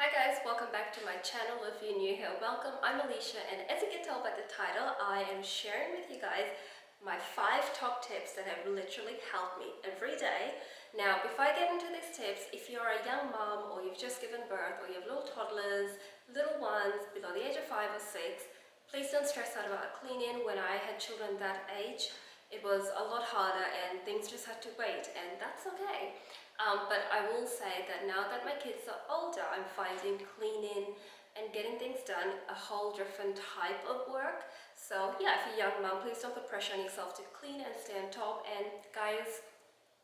Hi guys, welcome back to my channel. If you're new here, welcome. I'm Alicia, and as you can tell by the title, I am sharing with you guys my 5 top tips that have literally helped me every day. Now, before I get into these tips, if you're a young mom or you've just given birth or you have little toddlers, little ones below the age of 5 or 6, please don't stress out about cleaning. When I had children that age, it was a lot harder and things just had to wait, and that's okay. But I will say that now that my kids are older, I'm finding cleaning and getting things done a whole different type of work. So yeah, if you're a young mom, please don't put pressure on yourself to clean and stay on top. And guys,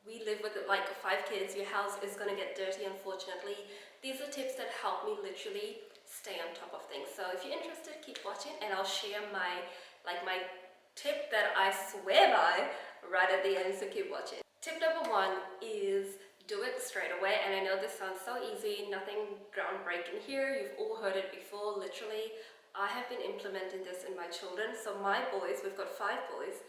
we live with like 5 kids. Your house is gonna get dirty, unfortunately. These are tips that help me literally stay on top of things. So if you're interested, keep watching, and I'll share my tip that I swear by right at the end. So keep watching. Tip number 1 is do it straight away. And I know this sounds so easy, nothing groundbreaking here. You've all heard it before. Literally, I have been implementing this in my children. So my boys, we've got 5 boys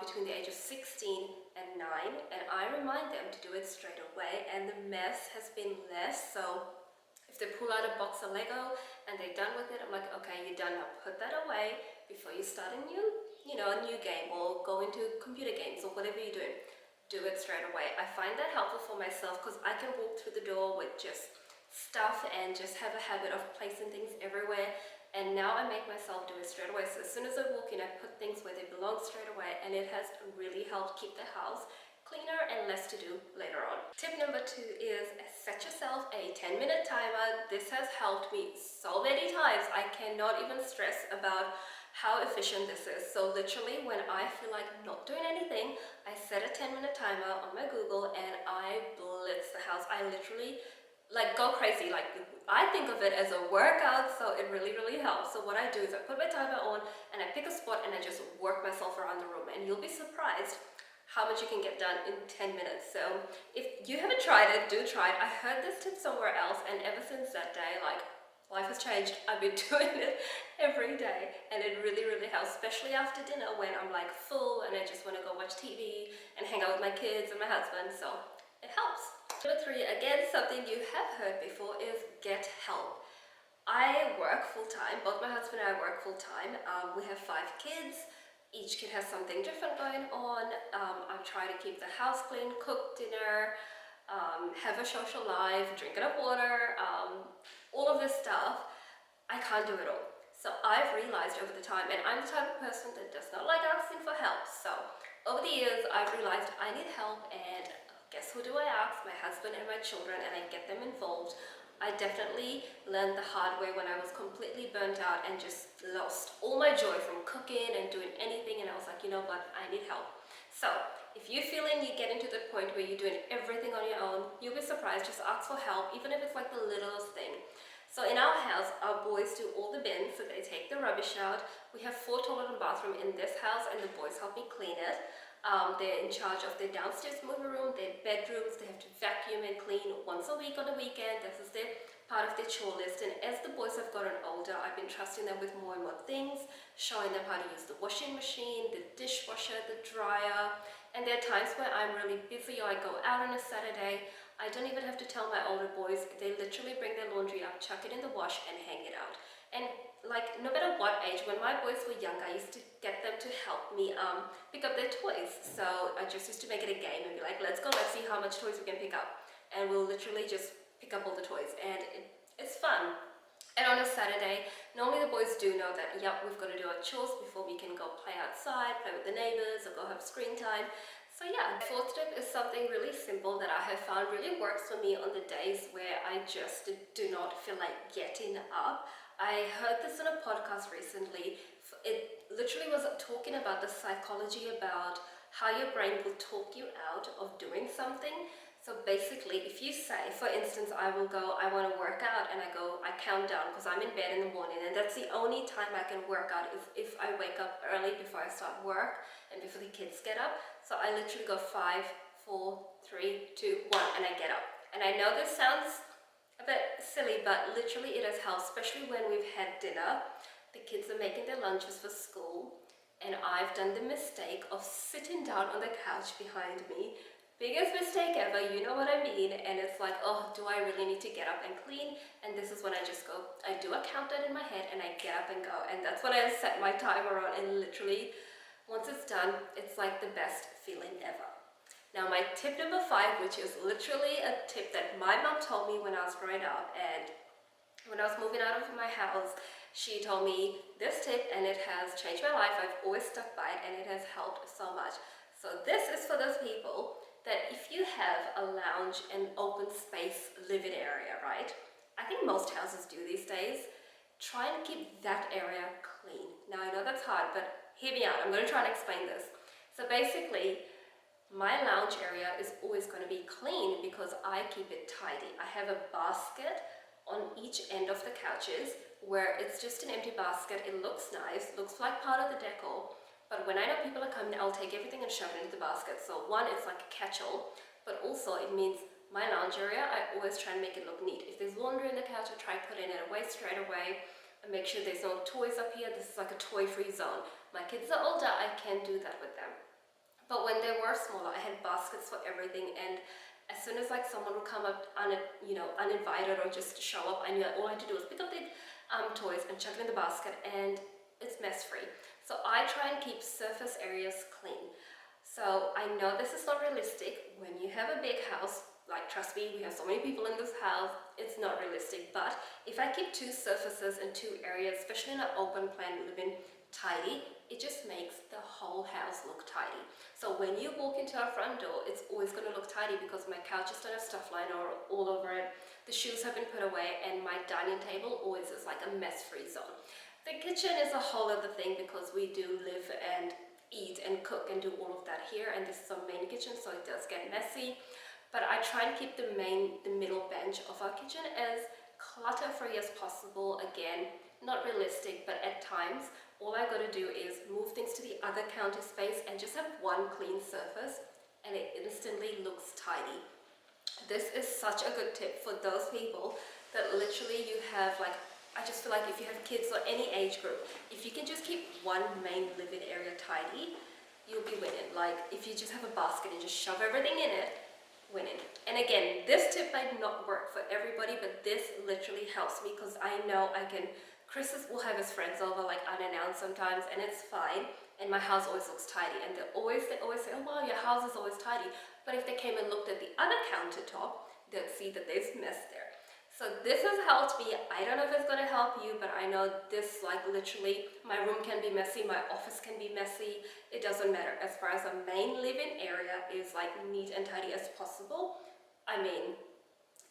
between the age of 16 and 9, and I remind them to do it straight away, and the mess has been less. So if they pull out a box of Lego and they're done with it, I'm like, okay, you're done now. Put that away before you start a new game or go into computer games or whatever you're doing. Do it straight away. I find that helpful for myself because I can walk through the door with just stuff and just have a habit of placing things everywhere. And now I make myself do it straight away. So as soon as I walk in, I put things where they belong straight away, and it has really helped keep the house cleaner and less to do later on. Tip number 2 is set yourself a 10-minute timer. This has helped me so many times. I cannot even stress about how efficient this is. So literally, when I feel like not doing anything, I set a 10-minute timer on my Google and I blitz the house. I literally go crazy. I think of it as a workout, so it really helps. So what I do is I put my timer on and I pick a spot and I just work myself around the room, and you'll be surprised how much you can get done in 10 minutes. So if you haven't tried it, do try it. I heard this tip somewhere else, and ever since that day, life has changed. I've been doing it every day, and it really helps, especially after dinner when I'm full and I just want to go watch TV and hang out with my kids and my husband. So it helps. Number 3, again, something you have heard before, is get help. I work full-time. Both my husband and I work full-time. We have 5 kids. Each kid has something different going on. I try to keep the house clean, cook dinner, have a social life, drink enough water, all of this stuff. I can't do it all. So I've realized over the time, and I'm the type of person that does not like asking for help. So over the years, I've realized I need help, and guess who do I ask? My husband and my children, and I get them involved. I definitely learned the hard way when I was completely burnt out and just lost all my joy from cooking and doing anything, and I was like, you know what, I need help. So if you're feeling you get into the point where you're doing everything on your own, you'll be surprised. Just ask for help, even if it's like the littlest thing. So in our house, our boys do all the bins, so they take the rubbish out. We have 4 toilet and bathroom in this house, and the boys help me clean it. They're in charge of their downstairs movie room, their bedrooms. They have to vacuum and clean once a week on the weekend. This is their part of their chore list. And as the boys have gotten older, I've been trusting them with more and more things, showing them how to use the washing machine, the dishwasher, the dryer. And there are times where I'm really busy or I go out on a Saturday. I don't even have to tell my older boys. They literally bring their laundry up, chuck it in the wash, and hang it out. And no matter what age, when my boys were younger, I used to get them to help me pick up their toys. So I just used to make it a game and be like, let's see how much toys we can pick up. And we'll literally just pick up all the toys, and it's fun. And on a Saturday, normally the boys do know that, yep, we've got to do our chores before we can go play outside, play with the neighbors, or go have screen time. So yeah, 4th tip is something really simple that I have found really works for me on the days where I just do not feel like getting up. I heard this on a podcast recently. It literally was talking about the psychology about how your brain will talk you out of doing something. So basically, if you say, for instance, I want to work out, and I count down because I'm in bed in the morning, and that's the only time I can work out is if I wake up early before I start work and before the kids get up. So I literally go 5, 4, 3, 2, 1, and I get up. And I know this sounds a bit silly, but literally it has helped, especially when we've had dinner. The kids are making their lunches for school, and I've done the mistake of sitting down on the couch behind me, Biggest mistake ever, you know what I mean? And it's like, oh, do I really need to get up and clean? And this is when I just go, I do a countdown in my head and I get up and go. And that's when I set my timer on, and literally, once it's done, it's like the best feeling ever. Now my tip number 5, which is literally a tip that my mom told me when I was growing up, and when I was moving out of my house, she told me this tip and it has changed my life. I've always stuck by it and it has helped so much. So this is for those people that if you have a lounge and open space living area, right? I think most houses do these days. Try and keep that area clean. Now I know that's hard, but hear me out. I'm going to try and explain this. So basically, my lounge area is always going to be clean because I keep it tidy. I have a basket on each end of the couches where it's just an empty basket. It looks nice, looks like part of the decor, but when I know people are coming, I'll take everything and shove it into the basket. So one, it's like a catch-all, but also it means my lounge area, I always try and make it look neat. If there's laundry in the couch, I try putting it away straight away and make sure there's no toys up here. This is like a toy-free zone. My kids are older, I can't do that with them. But when they were smaller, I had baskets for everything, and as soon as like someone would come up uninvited or just show up, I knew all I had to do was pick up the toys and chuck them in the basket, and it's mess free. So I try and keep surface areas clean. So I know this is not realistic. When you have a big house, like trust me, we have so many people in this house, it's not realistic. But if I keep 2 surfaces and 2 areas, especially in an open plan living, tidy, it just makes the whole house look tidy. So when you walk into our front door, it's always going to look tidy because my couches don't have stuff lying all over it, the shoes have been put away, and my dining table always is like a mess-free zone. The kitchen is a whole other thing because we do live and eat and cook and do all of that here, and this is our main kitchen, so it does get messy. But I try and keep the middle bench of our kitchen as clutter-free as possible. Again, not realistic, but at times all I gotta do is move things to the other counter space and just have one clean surface, and it instantly looks tidy. This is such a good tip for those people that literally you have like, I just feel like if you have kids or any age group, if you can just keep one main living area tidy, you'll be winning. Like if you just have a basket and just shove everything in it, winning. And again, this tip might not work for everybody, but this literally helps me because I know I can. Chris will have his friends over like unannounced sometimes, and it's fine, and my house always looks tidy, and they always say, oh wow, your house is always tidy. But if they came and looked at the other countertop, they'd see that there's mess there. So this has helped me. I don't know if it's going to help you, but I know this, like literally, my room can be messy, my office can be messy, it doesn't matter. As far as a main living area is like neat and tidy as possible, I mean,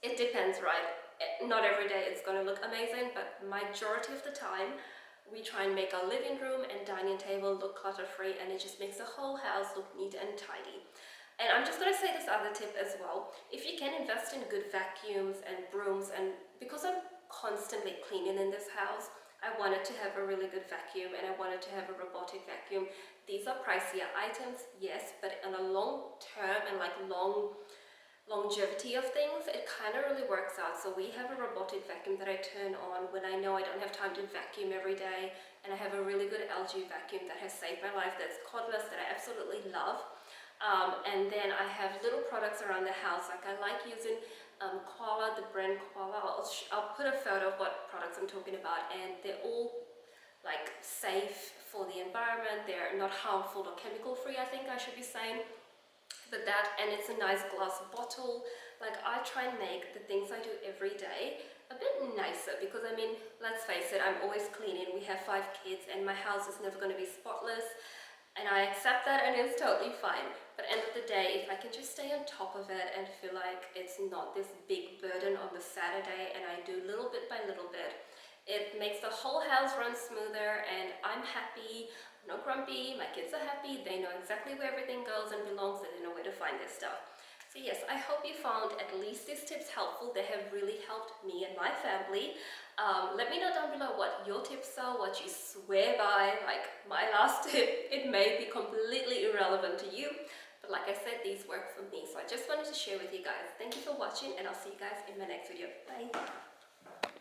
it depends, right? Not every day it's going to look amazing, but majority of the time we try and make our living room and dining table look clutter-free, and it just makes the whole house look neat and tidy. And I'm just going to say this other tip as well. If you can invest in good vacuums and brooms, and because I'm constantly cleaning in this house, I wanted to have a really good vacuum, and I wanted to have a robotic vacuum. These are pricier items, yes, but on a long term and like longevity of things, it kind of really works out. So we have a robotic vacuum that I turn on when I know I don't have time to vacuum every day, and I have a really good LG vacuum that has saved my life, that's cordless, that I absolutely love. And then I have little products around the house, like I like using Koala, the brand Koala. I'll put a photo of what products I'm talking about, and they're all like safe for the environment, they're not harmful or chemical free, I think I should be saying. But that, and it's a nice glass bottle. Like I try and make the things I do every day a bit nicer, because I mean, let's face it, I'm always cleaning. We have 5 kids and my house is never going to be spotless, and I accept that, and it's totally fine. But end of the day, if I can just stay on top of it and feel like it's not this big burden on the Saturday, and I do little bit by little bit, it makes the whole house run smoother, and I'm happy, I'm not grumpy, my kids are happy, they know exactly where everything goes and belongs, and they know where to find their stuff. So yes, I hope you found at least these tips helpful. They have really helped me and my family. Let me know down below what your tips are, what you swear by. Like my last tip, it may be completely irrelevant to you, but like I said, these work for me. So I just wanted to share with you guys. Thank you for watching, and I'll see you guys in my next video. Bye.